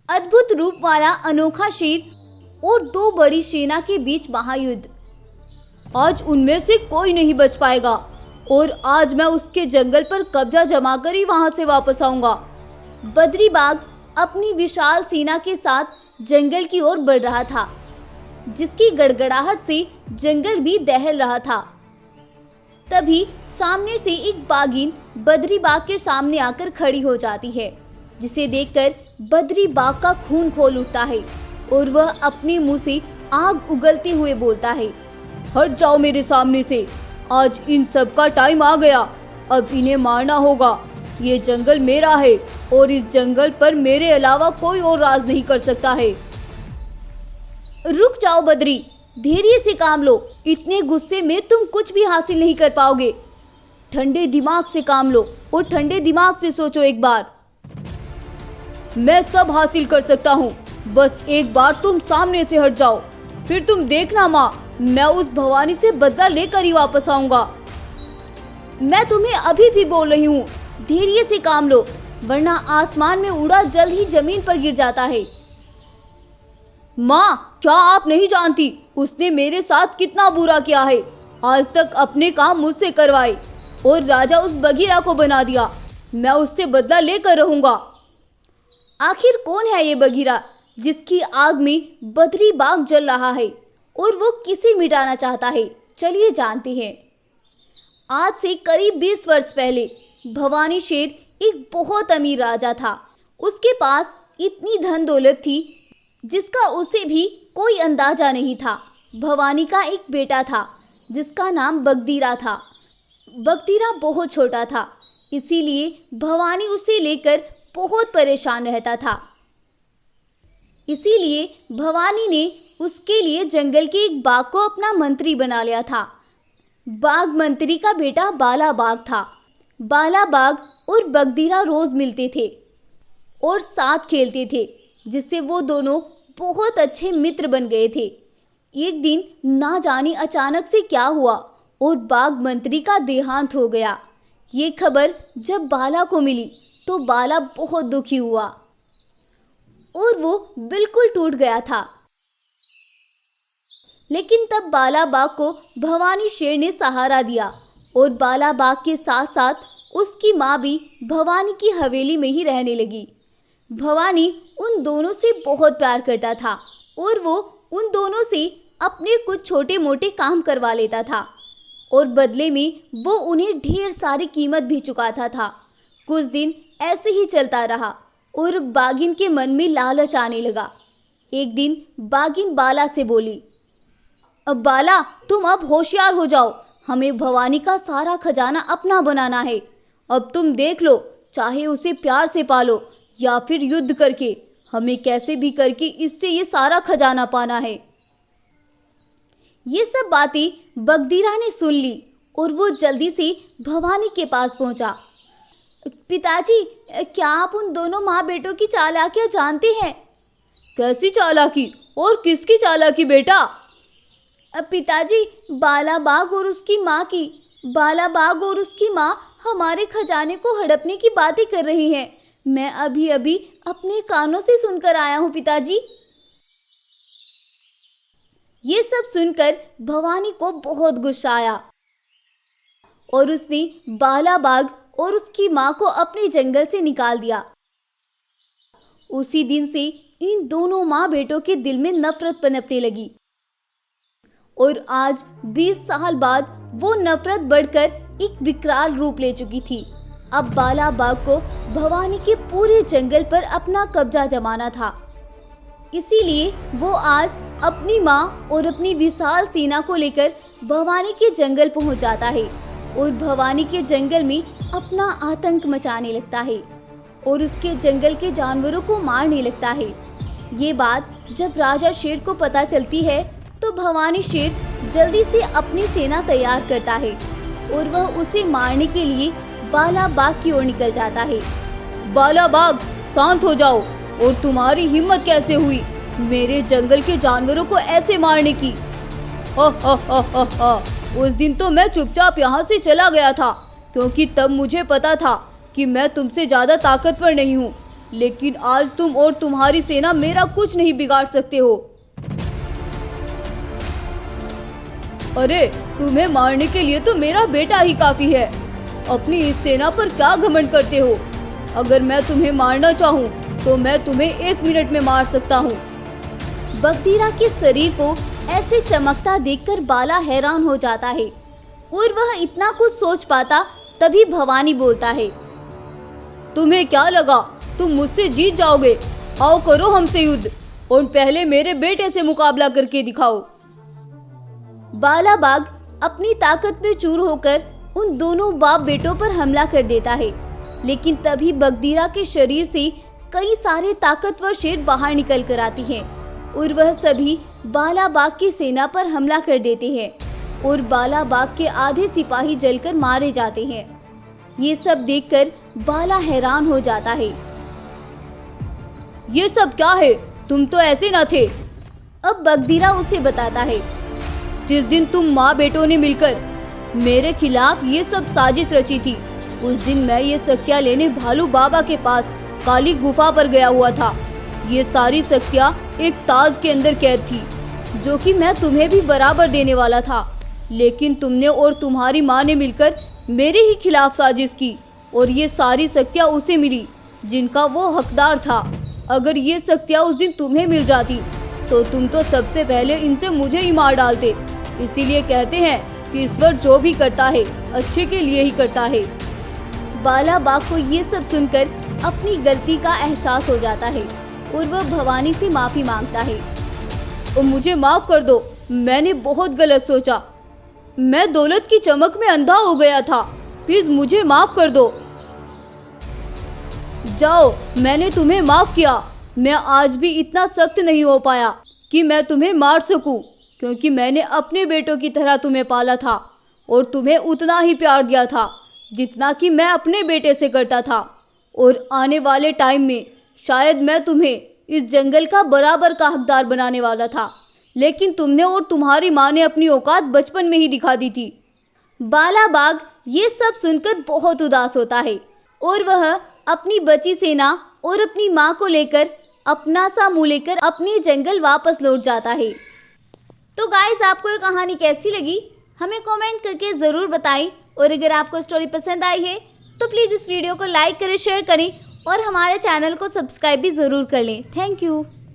अद्भुत रूप वाला अनोखा शेर और दो बड़ी सेना के बीच महायुद्ध। आज उनमें से कोई नहीं बच पाएगा और आज मैं उसके जंगल पर कब्जा जमाकर ही वहां से वापस आऊंगा। बद्री बाघ अपनी विशाल सेना के साथ जंगल की ओर बढ़ रहा था, जिसकी गड़गड़ाहट से जंगल भी दहल रहा था। तभी सामने से एक बाघिन बद्री बाघ के सामने आकर खड़ी हो जाती है, जिसे देखकर बद्री बाघ का खून खोल उठता है और वह अपने मुंह से आग उगलते हुए बोलता है, हट जाओ मेरे सामने से, आज इन सब का टाइम आ गया, अब इन्हें मारना होगा। ये जंगल मेरा है और इस जंगल पर मेरे अलावा कोई और राज नहीं कर सकता है। रुक जाओ बद्री, धैर्य से काम लो, इतने गुस्से में तुम कुछ भी हासिल नहीं कर पाओगे। ठंडे दिमाग से काम लो और ठंडे दिमाग से सोचो एक बार। मैं सब हासिल कर सकता हूँ, बस एक बार तुम सामने से हट जाओ, फिर तुम देखना माँ, मैं उस भवानी से बदला लेकर ही वापस आऊंगा। मैं तुम्हें अभी भी बोल रही हूँ, धैर्य से काम लो, वरना आसमान में उड़ा जल ही जमीन पर गिर जाता है। माँ, क्या आप नहीं जानती उसने मेरे साथ कितना बुरा किया है। आज तक अपने काम मुझसे करवाए और राजा उस बगीरा को बना दिया। मैं उससे बदला लेकर रहूंगा। आखिर कौन है ये बगीरा जिसकी आग में बद्री बाघ जल रहा है और वो किसे मिटाना चाहता है? चलिए जानते हैं। आज से करीब 20 वर्ष पहले भवानी शेर एक बहुत अमीर राजा था। उसके पास इतनी धन दौलत थी जिसका उसे भी कोई अंदाजा नहीं था। भवानी का एक बेटा था जिसका नाम बगदीरा था। बगदीरा बहुत छोटा था, इसीलिए भवानी उसे लेकर बहुत परेशान रहता था। इसीलिए भवानी ने उसके लिए जंगल के एक बाघ को अपना मंत्री बना लिया था। बाघ मंत्री का बेटा बाला बाघ था। बाला बाघ और बगदीरा रोज मिलते थे और साथ खेलते थे, जिससे वो दोनों बहुत अच्छे मित्र बन गए थे। एक दिन ना जाने अचानक से क्या हुआ और बाघ मंत्री का देहांत हो गया। ये खबर जब बाला को मिली तो बाला बहुत दुखी हुआ और वो बिल्कुल टूट गया था। लेकिन तब बाला बाघ को भवानी शेर ने सहारा दिया और बाला बाघ के साथ साथ उसकी माँ भी भवानी की हवेली में ही रहने लगी। भवानी उन दोनों से बहुत प्यार करता था और वो उन दोनों से अपने कुछ छोटे मोटे काम करवा लेता था और बदले में वो उन्हें ढेर सारी कीमत भी चुकाता था। कुछ दिन ऐसे ही चलता रहा और बाघिन के मन में लालच आने लगा। एक दिन बाघिन बाला से बोली, अब बाला, तुम अब होशियार हो जाओ, हमें भवानी का सारा खजाना अपना बनाना है। अब तुम देख लो, चाहे उसे प्यार से पालो या फिर युद्ध करके, हमें कैसे भी करके इससे ये सारा खजाना पाना है। ये सब बातें बगदीरा ने सुन ली और वो जल्दी से भवानी के पास पहुंचा। पिताजी, क्या आप उन दोनों माँ बेटों की चालाकियाँ जानते हैं? कैसी चालाकी और किसकी चालाकी बेटा? पिताजी, बाला बाघ और उसकी माँ की। बाला बाघ और उसकी माँ हमारे खजाने को हड़पने की बातें कर रही हैं। मैं अभी अभी अपने कानों से सुनकर आया हूँ पिताजी। ये सब सुनकर भवानी को बहुत गुस्सा आया और उसने बाला बाघ और उसकी माँ को अपने जंगल से निकाल दिया। उसी दिन से इन दोनों माँ बेटों के दिल में नफरत पनपने लगी और आज 20 साल बाद वो नफरत बढ़कर एक विकराल रूप ले चुकी थी। अब बाला बाघ को भवानी के पूरे जंगल पर अपना कब्जा जमाना था। इसीलिए वो आज अपनी माँ और अपनी विशाल सेना को लेकर भवानी के जंगल पहुंच जाता है और भवानी के जंगल में अपना आतंक मचाने लगता है और उसके जंगल के जानवरों को मारने लगता है। ये बात जब राजा शेर को पता चलती है तो भवानी शेर जल्दी से अपनी सेना तैयार करता है और वह उसे मारने के लिए बाला बाघ की ओर निकल जाता है। बाला बाघ, शांत हो जाओ, और तुम्हारी हिम्मत कैसे हुई मेरे जंगल के जानवरों को ऐसे मारने की? उस दिन तो मैं चुपचाप यहाँ से चला गया था, क्योंकि तब मुझे पता था कि मैं तुमसे ज्यादा ताकतवर नहीं हूँ। लेकिन आज तुम और तुम्हारी सेना मेरा कुछ नहीं बिगाड़ सकते हो। अरे तुम्हें मारने के लिए तो मेरा बेटा ही काफी है। अपनी इस सेना पर क्या घमंड करते हो? अगर मैं तुम्हें मारना चाहूँ तो मैं तुम्हें 1 मिनट में मार सकता हूँ। बगदीरा के शरीर को ऐसे चमकता देखकर बाला हैरान हो जाता है और वह इतना कुछ सोच पाता तभी भवानी बोलता है, तुम्हें क्या लगा तुम मुझसे जीत जाओगे? आओ करो हमसे युद्ध और पहले मेरे बेटे से मुकाबला करके दिखाओ। बाला बाघ अपनी ताकत में चूर होकर उन दोनों बाप बेटों पर हमला कर देता है, लेकिन तभी बगदीरा के शरीर से कई सारे ताकतवर शेर बाहर निकल कर आती हैं और वह सभी बाला बाघ की सेना पर हमला कर देते हैं और बाला बाघ के आधे सिपाही जलकर मारे जाते हैं। ये सब देखकर बाला हैरान हो जाता है। ये सब क्या है? तुम तो ऐसे न थे। अब बगदीरा उसे बताता है, जिस दिन तुम माँ बेटों ने मिलकर मेरे खिलाफ ये सब साजिश रची थी, उस दिन मैं ये शक्तियाँ लेने भालू बाबा के पास काली गुफा पर गया हुआ था। ये सारी शक्तियाँ एक ताज के अंदर कैद थी, जो कि मैं तुम्हें भी बराबर देने वाला था, लेकिन तुमने और तुम्हारी माँ ने मिलकर मेरे ही खिलाफ साजिश की और ये सारी शक्तियाँ उसे मिली जिनका वो हकदार था। अगर ये शक्तियाँ उस दिन तुम्हें मिल जाती तो तुम तो सबसे पहले इनसे मुझे ही मार डालते। इसीलिए कहते हैं कि ईश्वर जो भी करता है अच्छे के लिए ही करता है। बाला बाघ को ये सब सुनकर अपनी गलती का एहसास हो जाता है और वह भवानी से माफी मांगता है। और मुझे माफ कर दो, मैंने बहुत गलत सोचा। मैं दौलत की चमक में अंधा हो गया था। प्लीज मुझे माफ कर दो। जाओ, मैंने तुम्हें माफ किया। मैं आज भी इतना सख्त नहीं हो पाया कि मैं तुम्हें मार सकूं, क्योंकि मैंने अपने बेटों की तरह तुम्हें पाला था और तुम्हें उतना ही प्यार दिया था जितना कि मैं अपने बेटे से करता था। और आने वाले टाइम में शायद मैं तुम्हें इस जंगल का बराबर का हकदार बनाने वाला था, लेकिन तुमने और तुम्हारी माँ ने अपनी औकात बचपन में ही दिखा दी थी। बाला बाघ ये सब सुनकर बहुत उदास होता है और वह अपनी बची सेना और अपनी माँ को लेकर अपना सा मुँह लेकर अपनी जंगल वापस लौट जाता है। तो गाइस, आपको ये कहानी कैसी लगी हमें कमेंट करके ज़रूर बताएं, और अगर आपको स्टोरी पसंद आई है तो प्लीज़ इस वीडियो को लाइक करें, शेयर करें और हमारे चैनल को सब्सक्राइब भी ज़रूर कर लें। Thank you.